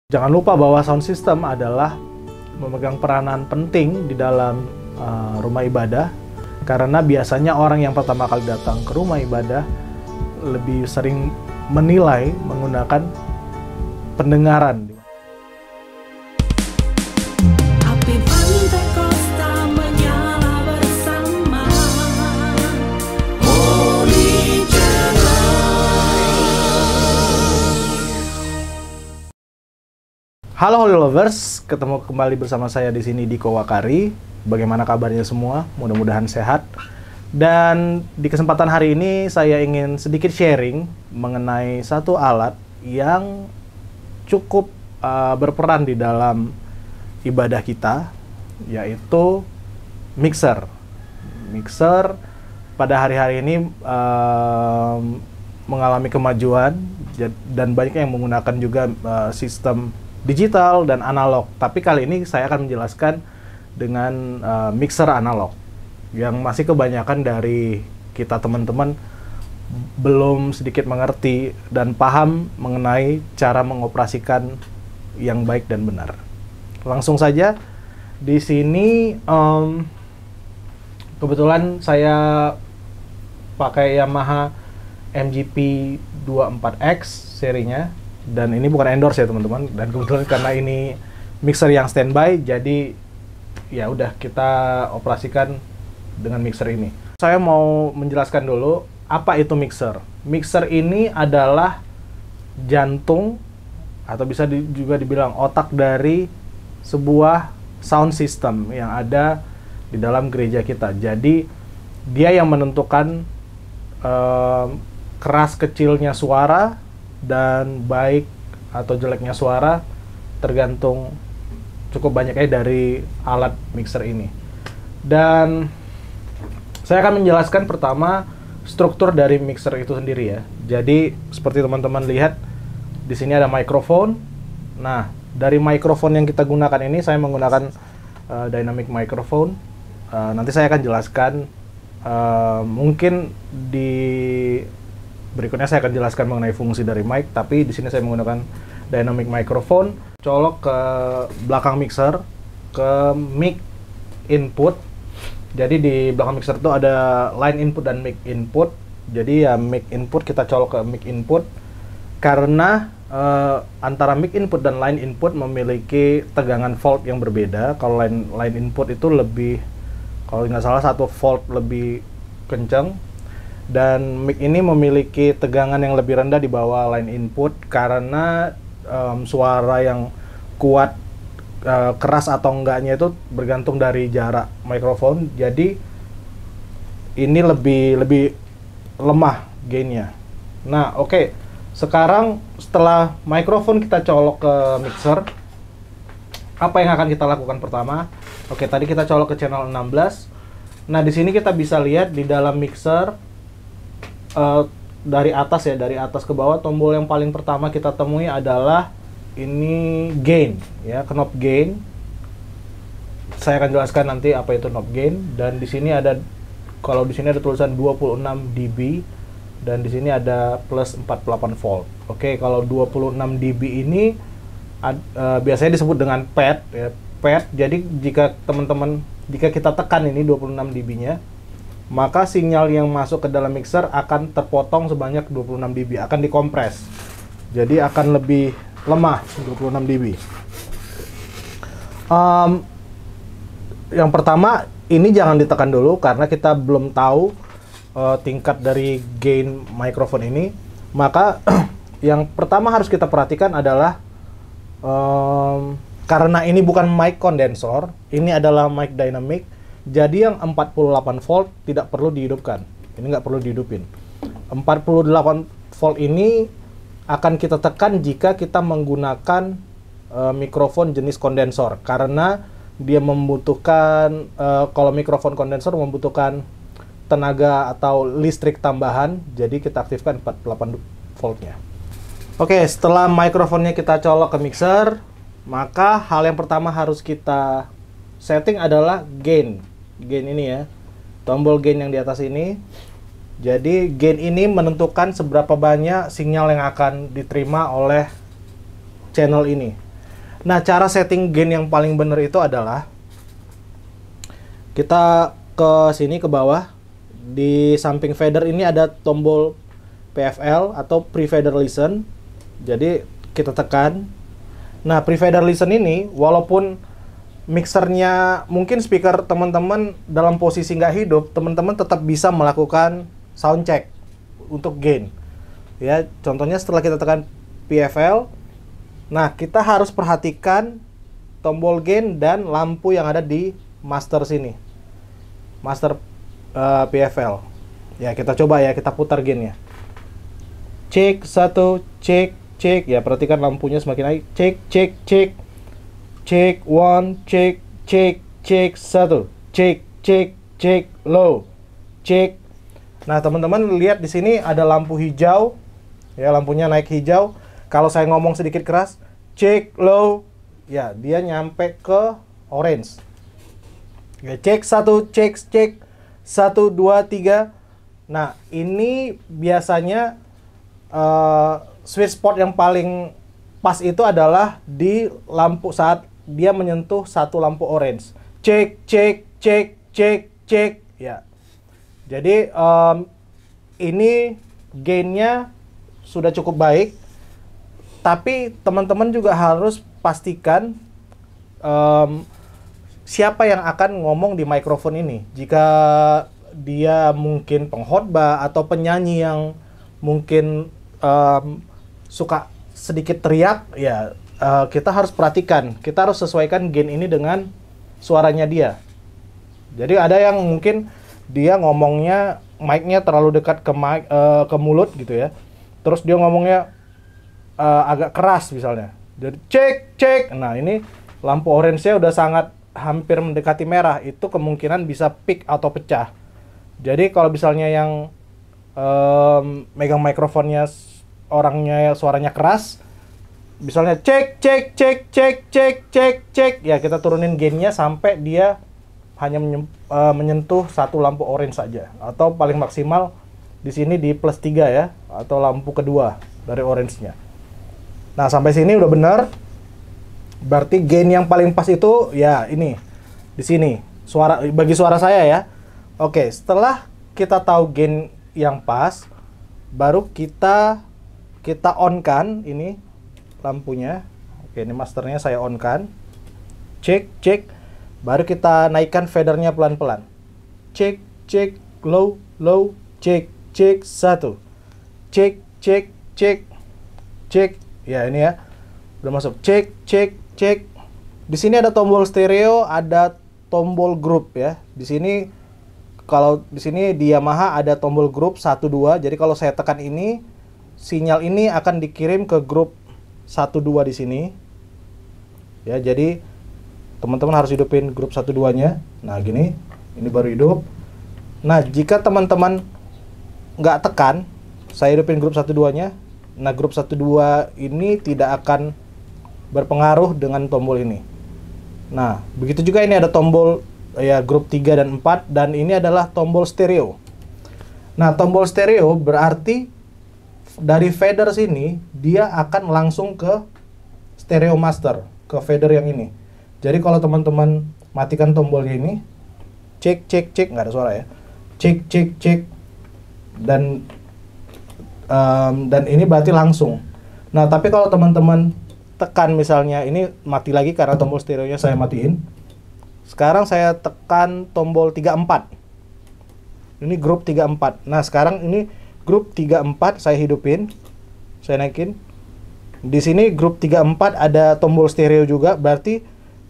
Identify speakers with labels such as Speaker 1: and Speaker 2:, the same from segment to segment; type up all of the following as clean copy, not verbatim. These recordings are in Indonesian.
Speaker 1: Jangan lupa bahwa sound system adalah memegang peranan penting di dalam rumah ibadah, karena biasanya orang yang pertama kali datang ke rumah ibadah lebih sering menilai menggunakan pendengaran.
Speaker 2: Api Pentakosta menyala bersama Holy
Speaker 1: Halo Holy Lovers, ketemu kembali bersama saya di sini di Kowakari. Bagaimana kabarnya semua? Mudah-mudahan sehat. Dan di kesempatan hari ini saya ingin sedikit sharing mengenai satu alat yang cukup berperan di dalam ibadah kita, yaitu mixer. Mixer pada hari-hari ini mengalami kemajuan dan banyak yang menggunakan juga sistem digital dan analog. Tapi kali ini saya akan menjelaskan dengan mixer analog yang masih kebanyakan dari kita teman-teman belum sedikit mengerti dan paham mengenai cara mengoperasikan yang baik dan benar. Langsung saja, di sini kebetulan saya pakai Yamaha MGP 24X serinya. Dan ini bukan endorse ya teman-teman, dan kebetulan karena ini mixer yang standby, jadi ya udah kita operasikan dengan mixer ini. Saya mau menjelaskan dulu apa itu mixer. Mixer ini adalah jantung atau bisa juga dibilang otak dari sebuah sound system yang ada di dalam gereja kita. Jadi dia yang menentukan keras kecilnya suara dan baik atau jeleknya suara tergantung cukup banyaknya dari alat mixer ini. Dan saya akan menjelaskan pertama struktur dari mixer itu sendiri ya. Jadi seperti teman-teman lihat di sini ada mikrofon. Nah, dari mikrofon yang kita gunakan ini saya menggunakan dynamic microphone. Nanti saya akan jelaskan mungkin di berikutnya saya akan jelaskan mengenai fungsi dari mic, tapi di sini saya menggunakan dynamic microphone. Colok ke belakang mixer, ke mic input. Jadi di belakang mixer itu ada line input dan mic input. Jadi ya mic input kita colok ke mic input karena antara mic input dan line input memiliki tegangan volt yang berbeda. Kalau line input itu lebih, kalau nggak salah 1 volt lebih kencang. Dan mic ini memiliki tegangan yang lebih rendah di bawah line input karena suara yang kuat, keras atau enggaknya itu bergantung dari jarak mikrofon. Jadi ini lebih lemah gainnya. Nah, oke. Sekarang setelah mikrofon kita colok ke mixer, apa yang akan kita lakukan pertama? Oke, tadi kita colok ke channel 16. Nah, di sini kita bisa lihat di dalam mixer dari atas ya, dari atas ke bawah, tombol yang paling pertama kita temui adalah ini gain ya, knob gain. Saya akan jelaskan nanti apa itu knob gain. Dan di sini ada, kalau di sini ada tulisan 26 dB dan di sini ada plus 48 volt. Oke, kalau 26 dB ini biasanya disebut dengan pad ya, pad. Jadi jika kita tekan ini 26 dB-nya, maka sinyal yang masuk ke dalam mixer akan terpotong sebanyak 26 dB, akan dikompres. Jadi akan lebih lemah 26 dB. Yang pertama, ini jangan ditekan dulu karena kita belum tahu tingkat dari gain mikrofon ini. Maka yang pertama harus kita perhatikan adalah karena ini bukan mic kondensor, ini adalah mic dynamic. Jadi yang 48 volt tidak perlu dihidupkan. Ini nggak perlu dihidupin. 48 volt ini akan kita tekan jika kita menggunakan mikrofon jenis kondensor. Karena dia membutuhkan, kalau mikrofon kondensor membutuhkan tenaga atau listrik tambahan. Jadi kita aktifkan 48 voltnya. Oke, setelah mikrofonnya kita colok ke mixer, maka hal yang pertama harus kita setting adalah gain. Gain ini ya, tombol gain yang di atas ini. Jadi gain ini menentukan seberapa banyak sinyal yang akan diterima oleh channel ini. Nah, cara setting gain yang paling benar itu adalah kita ke sini ke bawah. Di samping fader ini ada tombol PFL atau pre-fader listen. Jadi kita tekan. Nah, pre-fader listen ini walaupun mixernya mungkin speaker teman-teman dalam posisi nggak hidup, teman-teman tetap bisa melakukan sound check untuk gain. Ya, contohnya setelah kita tekan PFL, nah kita harus perhatikan tombol gain dan lampu yang ada di master sini. Master PFL. Ya, kita coba ya, kita putar gainnya. Cek 1, cek. Ya, perhatikan lampunya semakin naik. Cek. Cek 1, cek 1. Cek low. Cek. Nah, teman-teman lihat di sini ada lampu hijau. Ya, lampunya naik hijau. Kalau saya ngomong sedikit keras, cek low. Ya, dia nyampe ke orange. Ya, cek 1, cek 1, 2, 3. Nah, ini biasanya sweet spot yang paling pas itu adalah di lampu saat dia menyentuh satu lampu orange. Cek. Ya. Jadi ini gainnya sudah cukup baik. Tapi teman-teman juga harus pastikan siapa yang akan ngomong di mikrofon ini. Jika dia mungkin pengkhotbah atau penyanyi yang mungkin suka sedikit teriak, ya kita harus perhatikan. Kita harus sesuaikan gain ini dengan suaranya dia. Jadi ada yang mungkin dia ngomongnya mic-nya terlalu dekat ke mic, ke mulut gitu ya. Terus dia ngomongnya agak keras misalnya. Jadi cek. Nah, ini lampu orange-nya udah sangat hampir mendekati merah, itu kemungkinan bisa peak atau pecah. Jadi kalau misalnya yang megang mikrofonnya orangnya suaranya keras, misalnya cek, ya kita turunin gainnya sampai dia hanya menyentuh satu lampu orange saja, atau paling maksimal di sini di +3 ya, atau lampu kedua dari orange-nya. Nah, sampai sini udah benar. Berarti gain yang paling pas itu ya ini di sini. Bagi suara saya ya. Oke, setelah kita tahu gain yang pas, baru kita on kan ini lampunya. Oke, ini masternya saya on kan. Cek. Baru kita naikkan fadernya pelan-pelan. Cek, low, cek 1. Cek. Ya, ini ya. Udah masuk. Cek. Di sini ada tombol stereo, ada tombol group ya. Di sini kalau di sini di Yamaha ada tombol group 1 2. Jadi kalau saya tekan ini, sinyal ini akan dikirim ke grup 1 2 di sini. Ya, jadi teman-teman harus hidupin grup 1 2-nya. Nah, gini. Ini baru hidup. Nah, jika teman-teman nggak tekan, saya hidupin grup 1 2-nya. Nah, grup 1 2 ini tidak akan berpengaruh dengan tombol ini. Nah, begitu juga ini ada tombol ya grup 3 dan 4, dan ini adalah tombol stereo. Nah, tombol stereo berarti dari fader sini dia akan langsung ke stereo master, ke fader yang ini. Jadi kalau teman-teman matikan tombolnya ini, cek, nggak ada suara ya. Cek. Dan ini berarti langsung. Nah, tapi kalau teman-teman tekan misalnya ini mati lagi karena tombol stereonya saya matiin. Sekarang saya tekan tombol 34. Ini grup 34. Nah, sekarang ini grup 34 saya hidupin. Saya naikin. Di sini grup 34 ada tombol stereo juga, berarti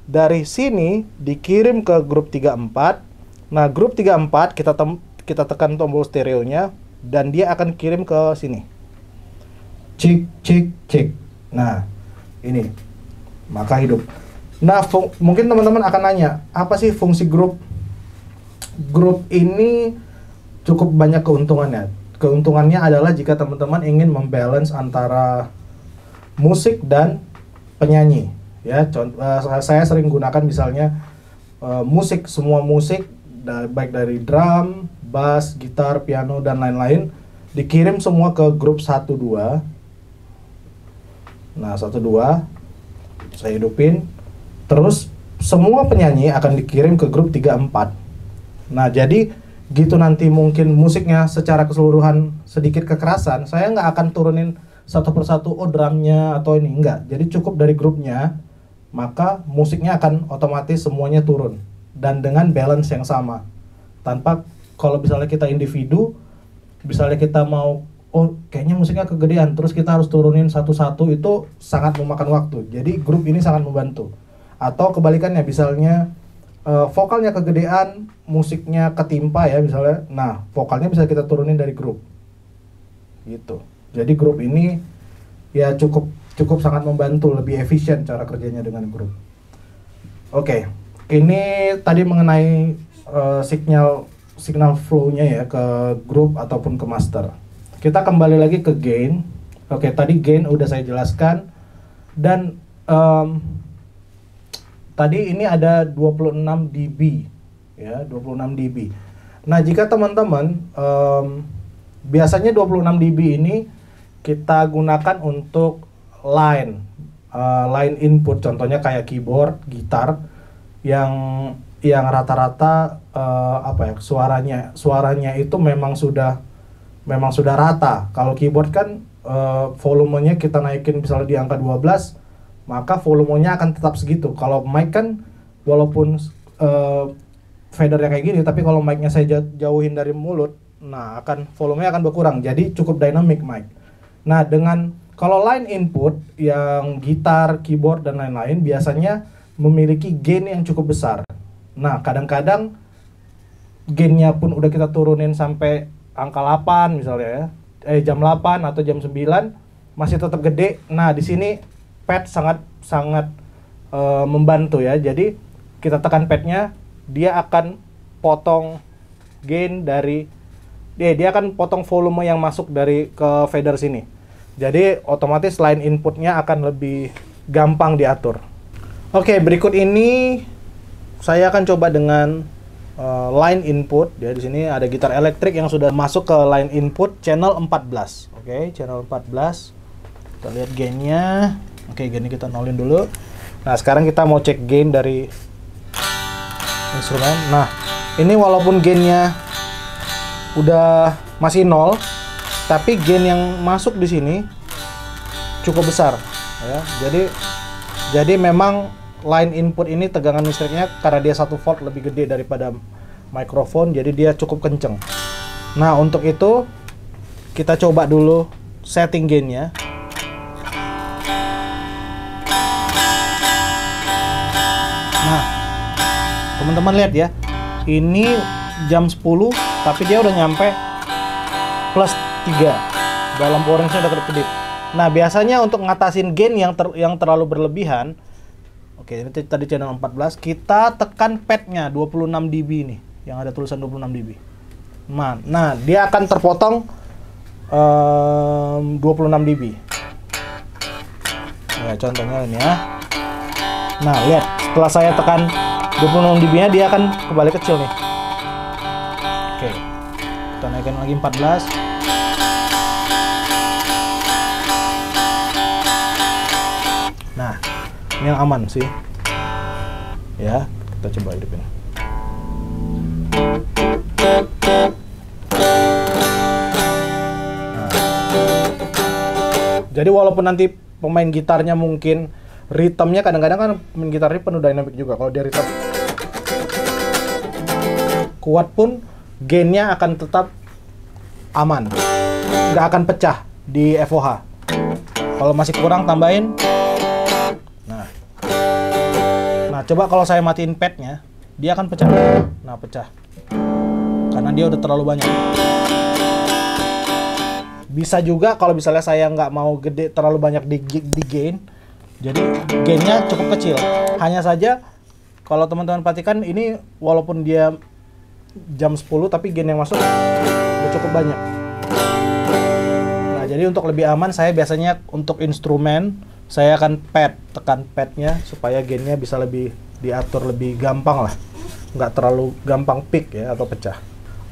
Speaker 1: dari sini dikirim ke grup 34. Nah, grup 34 kita tekan tombol stereonya dan dia akan kirim ke sini. Cek. Nah, ini. Maka hidup. Nah, mungkin teman-teman akan nanya, apa sih fungsi grup? Grup ini cukup banyak keuntungannya. Keuntungannya adalah jika teman-teman ingin membalance antara musik dan penyanyi. Ya, saya sering gunakan misalnya musik, semua musik baik dari drum, bass, gitar, piano dan lain-lain dikirim semua ke grup 1 2. Nah, 1 2. Saya hidupin, terus semua penyanyi akan dikirim ke grup 3-4. Nah, jadi gitu nanti mungkin musiknya secara keseluruhan sedikit kekerasan, saya nggak akan turunin satu persatu, oh drumnya atau ini, enggak. Jadi cukup dari grupnya, maka musiknya akan otomatis semuanya turun. Dan dengan balance yang sama. Tanpa, kalau misalnya kita individu, misalnya kita mau, oh kayaknya musiknya kegedean, terus kita harus turunin satu-satu, itu sangat memakan waktu. Jadi grup ini sangat membantu. Atau kebalikannya, misalnya vokalnya kegedean, musiknya ketimpa ya misalnya, nah vokalnya bisa kita turunin dari grup. Gitu. Jadi grup ini ya cukup sangat membantu, lebih efisien cara kerjanya dengan grup. Oke, ini tadi mengenai signal flow-nya ya ke grup ataupun ke master. Kita kembali lagi ke gain. Oke, tadi gain udah saya jelaskan, dan tadi ini ada 26 dB ya, 26 dB. Nah, jika teman-teman biasanya 26 dB ini kita gunakan untuk line input, contohnya kayak keyboard, gitar yang rata-rata suaranya itu memang sudah rata. Kalau keyboard kan volumenya kita naikin misalnya di angka 12, maka volumenya akan tetap segitu. Kalau mic kan walaupun fadernya kayak gini, tapi kalau mic-nya saya jauhin dari mulut, nah volumenya akan berkurang. Jadi cukup dynamic mic. Nah, kalau line input yang gitar, keyboard dan lain-lain biasanya memiliki gain yang cukup besar. Nah, kadang-kadang gainnya pun udah kita turunin sampai angka 8 misalnya ya, jam 8 atau jam 9 masih tetap gede. Nah, di sini pad sangat membantu ya. Jadi kita tekan padnya, dia akan potong gain dari dia akan potong volume yang masuk dari ke fader sini. Jadi otomatis line inputnya akan lebih gampang diatur. Oke, berikut ini saya akan coba dengan line input. Ya, di sini ada gitar elektrik yang sudah masuk ke line input channel 14. Oke, channel 14. Kita lihat gainnya. Oke, gainnya kita nolin dulu. Nah, sekarang kita mau cek gain dari instrumen. Nah, ini walaupun gainnya udah masih 0, tapi gain yang masuk di sini cukup besar ya. Jadi memang line input ini tegangan listriknya karena dia 1 volt lebih gede daripada mikrofon, jadi dia cukup kenceng. Nah, untuk itu kita coba dulu setting gainnya. Nah, teman-teman lihat ya, ini jam 10 tapi dia udah nyampe plus 3, dalam orange-nya udah kedip-kedip. Nah, biasanya untuk ngatasin gain yang terlalu berlebihan, oke, ini tadi channel 14, kita tekan padnya 26 dB nih, yang ada tulisan 26 dB. Nah, dia akan terpotong 26 dB. Ya, contohnya ini ya. Nah, lihat, setelah saya tekan 26 dB-nya, dia akan kembali kecil nih. Oke, kita naikkan lagi 14. Nah, ini yang aman sih. Ya, kita coba hidupin. Nah, jadi walaupun nanti pemain gitarnya mungkin ritmenya kadang-kadang kan pemain gitarnya penuh dynamic juga. Kalau dia ritm kuat pun gainnya akan tetap aman, nggak akan pecah di FOH. Kalau masih kurang tambahin. Nah, coba kalau saya matiin padnya, dia akan pecah. Nah, pecah karena dia udah terlalu banyak. Bisa juga kalau misalnya saya nggak mau gede terlalu banyak di gain, jadi gainnya cukup kecil. Hanya saja kalau teman-teman perhatikan ini, walaupun dia jam 10 tapi gain yang masuk udah cukup banyak. Nah, jadi untuk lebih aman, saya biasanya untuk instrumen saya akan tekan padnya supaya gainnya bisa lebih diatur lebih gampang lah, nggak terlalu gampang peak ya atau pecah.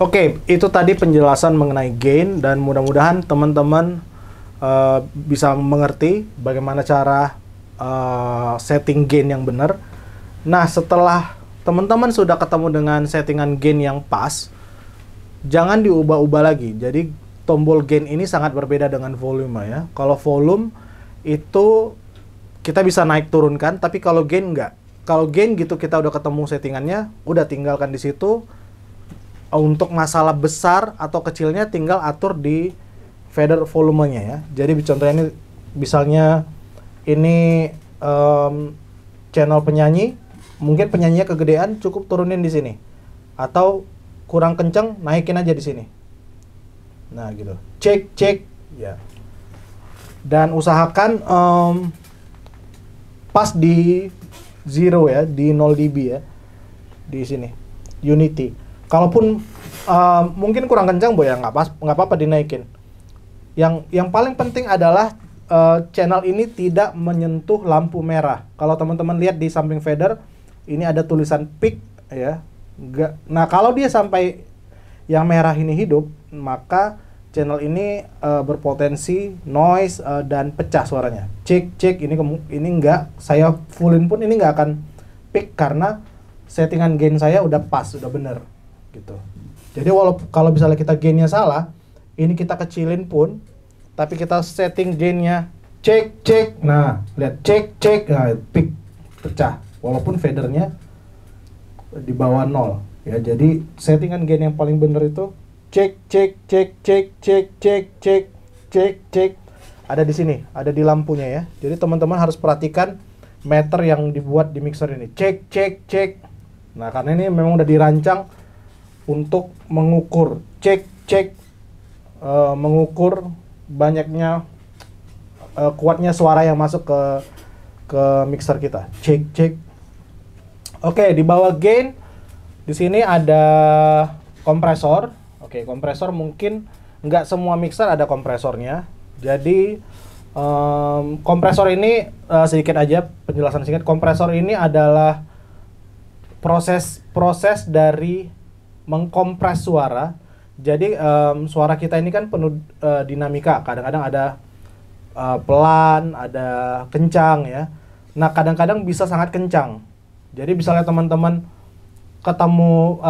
Speaker 1: Oke, itu tadi penjelasan mengenai gain, dan mudah-mudahan teman-teman bisa mengerti bagaimana cara setting gain yang benar. Nah, setelah teman-teman sudah ketemu dengan settingan gain yang pas, jangan diubah-ubah lagi. Jadi tombol gain ini sangat berbeda dengan volume ya. Kalau volume itu kita bisa naik turunkan, tapi kalau gain enggak. Kalau gain gitu kita udah ketemu settingannya, udah tinggalkan di situ. Untuk masalah besar atau kecilnya tinggal atur di fader volumenya ya. Jadi contohnya ini misalnya ini channel penyanyi, mungkin penyanyinya kegedean, cukup turunin di sini. Atau kurang kenceng, naikin aja di sini. Nah gitu. Cek ya. Dan usahakan pas di 0 ya, di 0 dB ya. Di sini. Unity. Kalaupun mungkin kurang kencang ya nggak apa-apa dinaikin. Yang paling penting adalah channel ini tidak menyentuh lampu merah. Kalau teman-teman lihat di samping fader, ini ada tulisan peak ya. Nah kalau dia sampai yang merah ini hidup, maka channel ini berpotensi noise dan pecah suaranya. Cek ini enggak, saya fullin pun ini nggak akan peak karena settingan gain saya udah pas, udah bener gitu. Jadi kalau misalnya kita gainnya salah, ini kita kecilin pun, tapi kita setting gainnya cek, nah lihat cek, nah peak pecah, walaupun fadernya di bawah 0 ya. Jadi settingan gain yang paling bener itu cek, ada di sini, ada di lampunya ya. Jadi teman-teman harus perhatikan meter yang dibuat di mixer ini, cek. Nah karena ini memang udah dirancang untuk mengukur mengukur banyaknya kuatnya suara yang masuk ke mixer kita. Cek. Oke, di bawah gain di sini ada kompresor. Oke, kompresor mungkin nggak semua mixer ada kompresornya. Jadi kompresor ini sedikit aja penjelasan singkat. Kompresor ini adalah proses dari mengkompres suara. Jadi suara kita ini kan penuh dinamika. Kadang-kadang ada pelan, ada kencang ya. Nah kadang-kadang bisa sangat kencang. Jadi misalnya teman-teman ketemu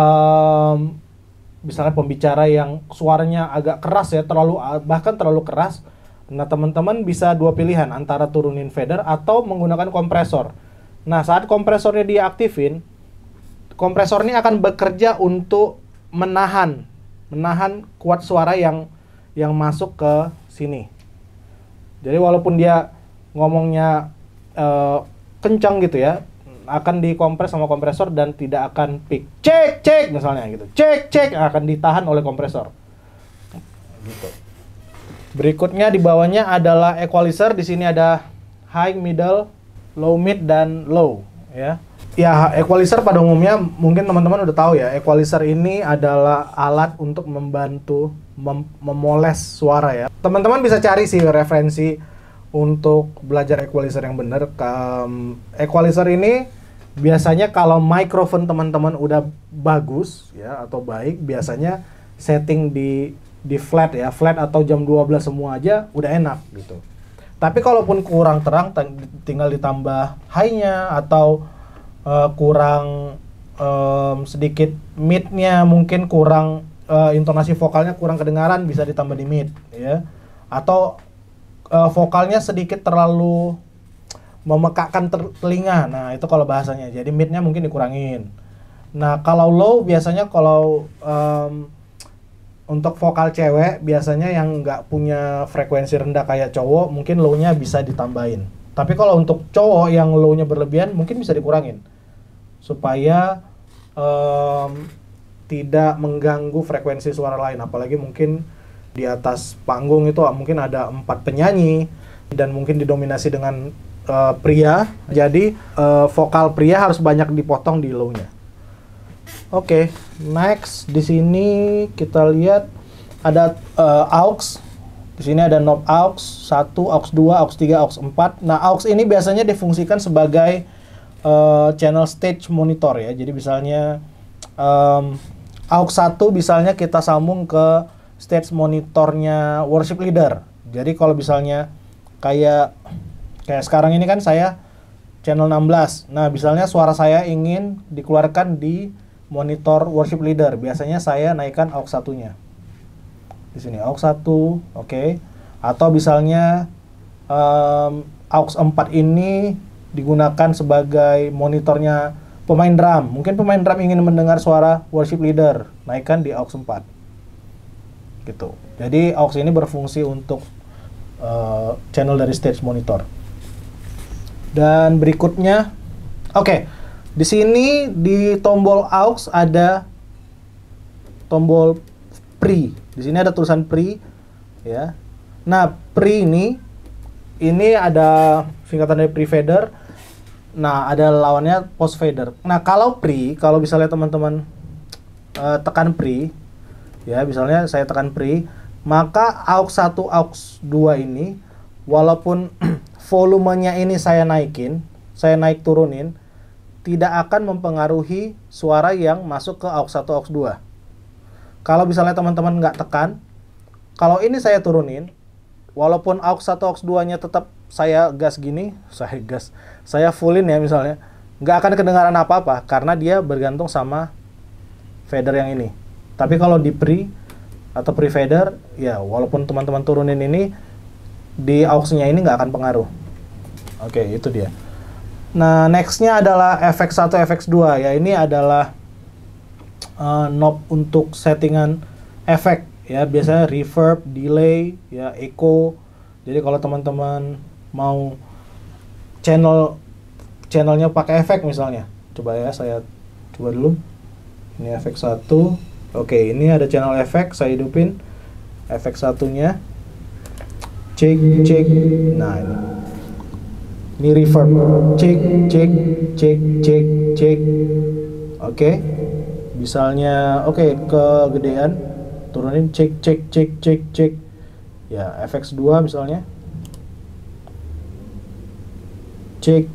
Speaker 1: misalnya pembicara yang suaranya agak keras ya, bahkan terlalu keras. Nah teman-teman bisa dua pilihan, antara turunin fader atau menggunakan kompresor. Nah saat kompresornya diaktifin, kompresor ini akan bekerja untuk menahan kuat suara yang masuk ke sini. Jadi walaupun dia ngomongnya kencang gitu ya, akan dikompres sama kompresor dan tidak akan peak. Cek misalnya gitu. Cek akan ditahan oleh kompresor. Gitu. Berikutnya di bawahnya adalah equalizer. Di sini ada high, middle, low, mid dan low ya. Ya, equalizer pada umumnya mungkin teman-teman udah tahu ya. Equalizer ini adalah alat untuk membantu memoles suara ya. Teman-teman bisa cari sih referensi untuk belajar equalizer yang benar. Equalizer ini biasanya kalau mikrofon teman-teman udah bagus ya atau baik, biasanya setting di flat ya, flat atau jam 12 semua aja udah enak gitu. Tapi kalaupun kurang terang, tinggal ditambah high-nya atau kurang sedikit mid-nya, mungkin kurang intonasi vokalnya kurang kedengaran, bisa ditambah di mid ya. Atau vokalnya sedikit terlalu memekakkan telinga. Nah, itu kalau bahasanya. Jadi mid-nya mungkin dikurangin. Nah, kalau low biasanya kalau untuk vokal cewek biasanya yang nggak punya frekuensi rendah kayak cowok, mungkin low-nya bisa ditambahin. Tapi kalau untuk cowok yang low-nya berlebihan mungkin bisa dikurangin supaya tidak mengganggu frekuensi suara lain. Apalagi mungkin di atas panggung itu mungkin ada 4 penyanyi dan mungkin didominasi dengan pria. Jadi vokal pria harus banyak dipotong di low-nya. Oke, next di sini kita lihat ada aux. Di sini ada knob aux 1, aux 2, aux 3, aux 4. Nah, aux ini biasanya difungsikan sebagai channel stage monitor ya. Jadi misalnya aux 1 misalnya kita sambung ke stage monitornya worship leader. Jadi kalau misalnya kayak Kayak sekarang ini kan saya channel 16. Nah, misalnya suara saya ingin dikeluarkan di monitor worship leader. Biasanya saya naikkan aux 1-nya. Di sini aux 1, oke. Atau misalnya aux 4 ini digunakan sebagai monitornya pemain drum. Mungkin pemain drum ingin mendengar suara worship leader, naikkan di aux 4. Gitu. Jadi aux ini berfungsi untuk channel dari stage monitor. Dan berikutnya, oke, di sini di tombol aux ada tombol pre. Di sini ada tulisan pre, ya. Nah, pre ini ada singkatan dari pre-fader. Nah, ada lawannya post-fader. Nah, kalau pre, kalau misalnya teman-teman tekan pre, ya, misalnya saya tekan pre, maka aux 1, aux 2 ini, walaupun volumenya ini saya naikin, saya naik turunin, tidak akan mempengaruhi suara yang masuk ke aux 1, aux 2. Kalau misalnya teman-teman nggak tekan, kalau ini saya turunin, walaupun aux 1, aux 2-nya tetap saya gas gini, saya fullin ya misalnya, nggak akan kedengaran apa-apa, karena dia bergantung sama fader yang ini. Tapi kalau di pre atau pre-fader, ya walaupun teman-teman turunin ini, di aux-nya ini nggak akan pengaruh. Oke, itu dia. Nah, next-nya adalah FX1, FX2. Ya, ini adalah knob untuk settingan efek. Ya, biasanya reverb, delay, ya, echo. Jadi kalau teman-teman mau channelnya pakai efek misalnya. Coba ya, saya coba dulu. Ini FX1. Oke, ini ada channel efek, saya hidupin FX1-nya. Cek. Nah, ini reverb. Cek. Oke. Misalnya kegedean, turunin cek. Ya, FX2 misalnya. Cek.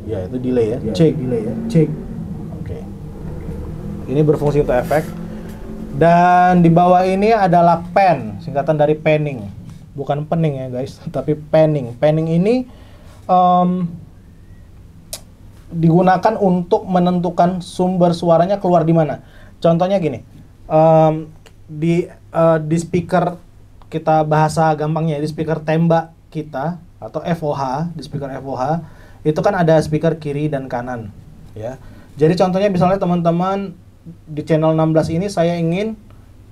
Speaker 1: Ya, itu delay ya. Cek. Oke. Ini berfungsi untuk efek. Dan di bawah ini adalah pan, singkatan dari panning. Bukan pening ya guys, tapi panning. Panning ini digunakan untuk menentukan sumber suaranya keluar di mana. Contohnya gini, di speaker kita, bahasa gampangnya, di speaker tembak kita atau FOH, di speaker FOH itu kan ada speaker kiri dan kanan, ya. Jadi contohnya misalnya teman-teman di channel 16 ini saya ingin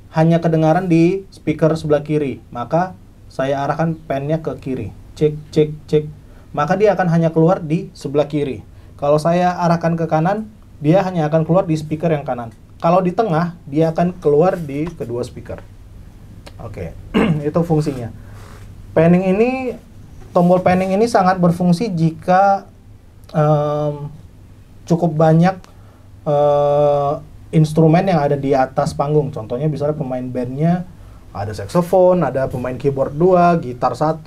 Speaker 1: hanya kedengaran di speaker sebelah kiri, maka saya arahkan pennya ke kiri. Cek. Maka dia akan hanya keluar di sebelah kiri. Kalau saya arahkan ke kanan, dia hanya akan keluar di speaker yang kanan. Kalau di tengah, dia akan keluar di kedua speaker. Oke, itu fungsinya. Tombol panning ini sangat berfungsi jika cukup banyak instrumen yang ada di atas panggung. Contohnya misalnya pemain bandnya ada saxophone, ada pemain keyboard 2, gitar 1,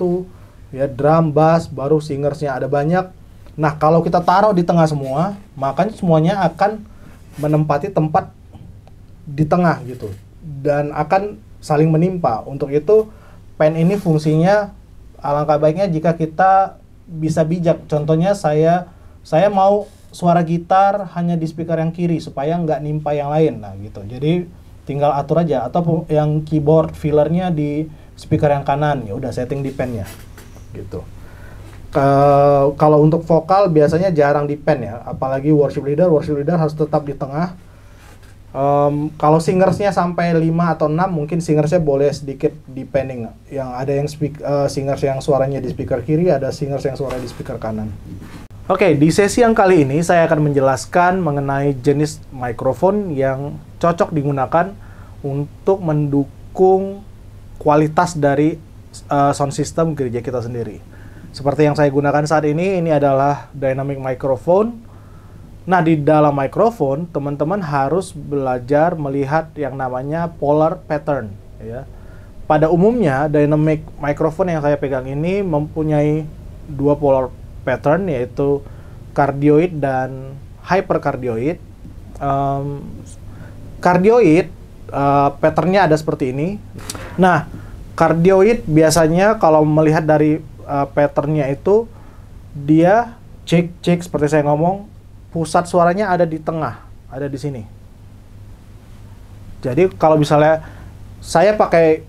Speaker 1: ya, drum, bass, baru singersnya ada banyak. Nah, kalau kita taruh di tengah semua, maka semuanya akan menempati tempat di tengah gitu, dan akan saling menimpa. Untuk itu, pan ini fungsinya alangkah baiknya jika kita bisa bijak. Contohnya saya mau suara gitar hanya di speaker yang kiri supaya nggak nimpa yang lain. Nah gitu. Jadi tinggal atur aja. Atau yang keyboard fillernya di speaker yang kanan, ya udah setting di pennya. Gitu. Kalau untuk vokal biasanya jarang di pen ya. Apalagi worship leader harus tetap di tengah. Kalau singersnya sampai 5 atau 6, mungkin singersnya boleh sedikit di panning. Yang ada yang singers yang suaranya di speaker kiri, ada singers yang suaranya di speaker kanan. Oke, di sesi yang kali ini saya akan menjelaskan mengenai jenis mikrofon yang cocok digunakan untuk mendukung kualitas dari sound system gereja kita sendiri. Seperti yang saya gunakan saat ini adalah dynamic microphone. Nah, di dalam mikrofon, teman-teman harus belajar melihat yang namanya polar pattern. Ya. Pada umumnya, dynamic microphone yang saya pegang ini mempunyai dua polar pattern, yaitu cardioid dan hypercardioid. Cardioid, patternnya ada seperti ini. Nah, Cardioid biasanya kalau melihat dari patternnya itu dia cek seperti saya ngomong, pusat suaranya ada di tengah, ada di sini. Jadi kalau misalnya saya pakai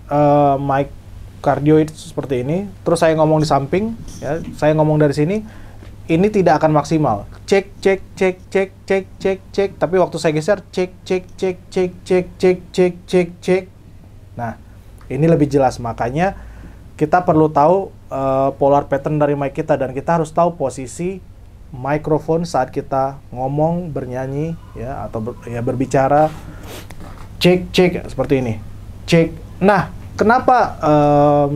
Speaker 1: mic cardioid seperti ini, terus saya ngomong di samping, ya, saya ngomong dari sini, ini tidak akan maksimal. Cek, tapi waktu saya geser, cek. Nah, ini lebih jelas, makanya kita perlu tahu polar pattern dari mic kita, dan kita harus tahu posisi mikrofon saat kita ngomong, bernyanyi, ya, atau berbicara. Cek seperti ini. Cek. Nah, kenapa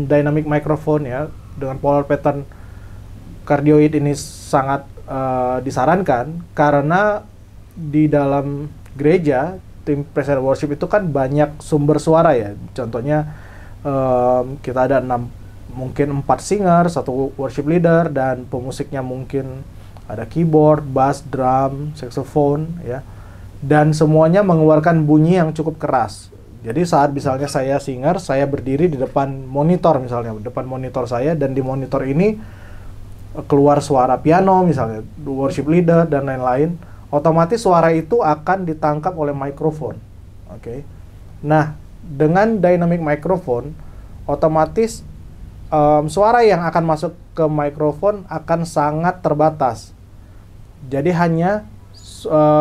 Speaker 1: dynamic microphone, ya, dengan polar pattern cardioid ini sangat disarankan? Karena di dalam gereja tim praise and worship itu kan banyak sumber suara, ya. Contohnya kita ada mungkin 4 singer, 1 worship leader, dan pemusiknya mungkin ada keyboard, bass, drum, saxophone, ya. Dan semuanya mengeluarkan bunyi yang cukup keras. Jadi saat misalnya saya singer, saya berdiri di depan monitor misalnya, depan monitor saya, dan di monitor ini keluar suara piano misalnya, worship leader dan lain-lain, otomatis suara itu akan ditangkap oleh mikrofon. Oke. Nah, dengan dynamic microphone, otomatis suara yang akan masuk ke mikrofon akan sangat terbatas. Jadi hanya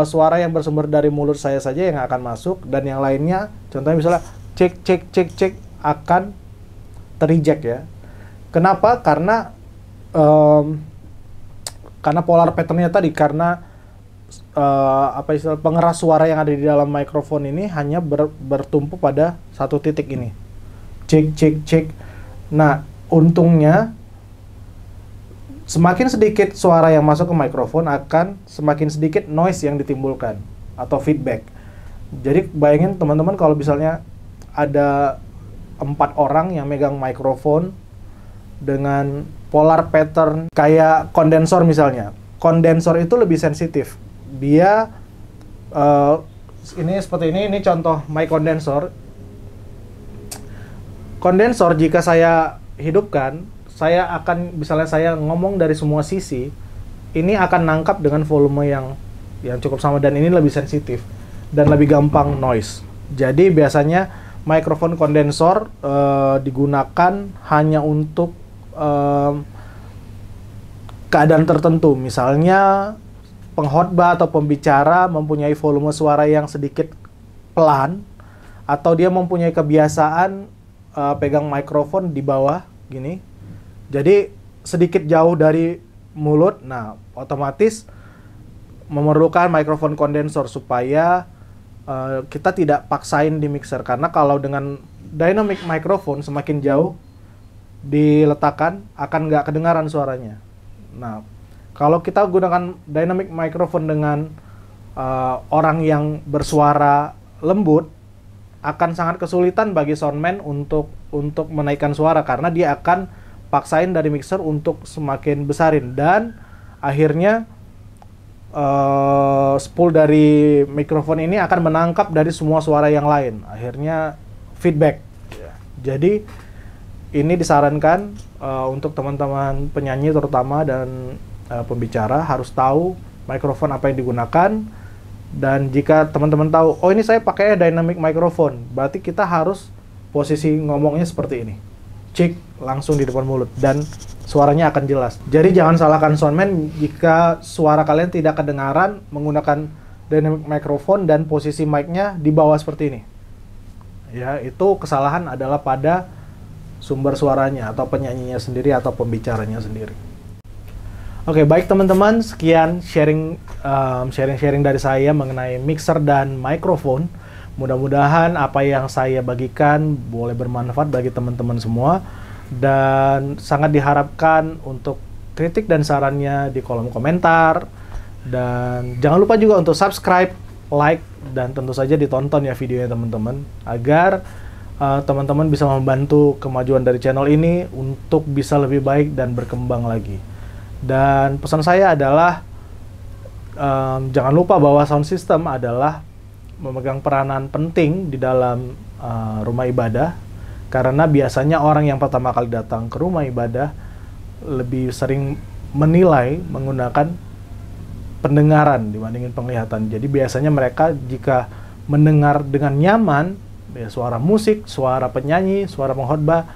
Speaker 1: suara yang bersumber dari mulut saya saja yang akan masuk, dan yang lainnya, contohnya misalnya cek akan tereject, ya. Kenapa? Karena polar patternnya tadi, karena pengeras suara yang ada di dalam mikrofon ini hanya bertumpu pada satu titik ini. Cek. Nah, untungnya semakin sedikit suara yang masuk ke mikrofon, akan semakin sedikit noise yang ditimbulkan atau feedback. Jadi bayangin teman-teman kalau misalnya ada 4 orang yang megang mikrofon dengan polar pattern kayak kondensor misalnya. Kondensor itu lebih sensitif. Dia ini seperti ini contoh mic kondensor. Kondensor jika saya hidupkan, saya akan, misalnya saya ngomong dari semua sisi, ini akan nangkap dengan volume yang cukup sama, dan ini lebih sensitif dan lebih gampang noise. Jadi biasanya mikrofon kondensor digunakan hanya untuk keadaan tertentu, misalnya pengkhotbah atau pembicara mempunyai volume suara yang sedikit pelan, atau dia mempunyai kebiasaan pegang mikrofon di bawah gini, jadi sedikit jauh dari mulut. Nah, otomatis memerlukan mikrofon kondensor supaya kita tidak paksain di mixer, karena kalau dengan dynamic microphone semakin jauh diletakkan akan nggak kedengaran suaranya. Nah, kalau kita gunakan dynamic microphone dengan orang yang bersuara lembut, akan sangat kesulitan bagi soundman untuk menaikkan suara, karena dia akan paksain dari mixer untuk semakin besarin, dan akhirnya spool dari mikrofon ini akan menangkap dari semua suara yang lain, akhirnya feedback. Jadi ini disarankan untuk teman-teman penyanyi terutama dan pembicara harus tahu mikrofon apa yang digunakan. Dan jika teman-teman tahu, oh ini saya pakai dynamic microphone, berarti kita harus posisi ngomongnya seperti ini. Cek langsung di depan mulut, dan suaranya akan jelas. Jadi jangan salahkan soundman jika suara kalian tidak kedengaran menggunakan dynamic microphone dan posisi mic-nya di bawah seperti ini. Ya, itu kesalahan adalah pada sumber suaranya atau penyanyinya sendiri atau pembicaranya sendiri. Oke, baik teman-teman, sekian sharing dari saya mengenai mixer dan mikrofon. Mudah-mudahan apa yang saya bagikan boleh bermanfaat bagi teman-teman semua, dan sangat diharapkan untuk kritik dan sarannya di kolom komentar. Dan jangan lupa juga untuk subscribe, like, dan tentu saja ditonton ya videonya teman-teman, agar teman-teman bisa membantu kemajuan dari channel ini untuk bisa lebih baik dan berkembang lagi. Dan pesan saya adalah jangan lupa bahwa sound system adalah memegang peranan penting di dalam rumah ibadah, Karena biasanya orang yang pertama kali datang ke rumah ibadah lebih sering menilai menggunakan pendengaran dibandingin penglihatan. Jadi biasanya mereka jika mendengar dengan nyaman, ya, suara musik, suara penyanyi, suara pengkhotbah,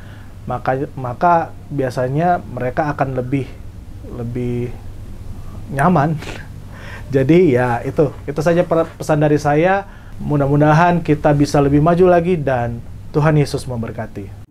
Speaker 1: maka biasanya mereka akan lebih nyaman. Jadi ya itu saja pesan dari saya. Mudah-mudahan kita bisa lebih maju lagi dan Tuhan Yesus memberkati.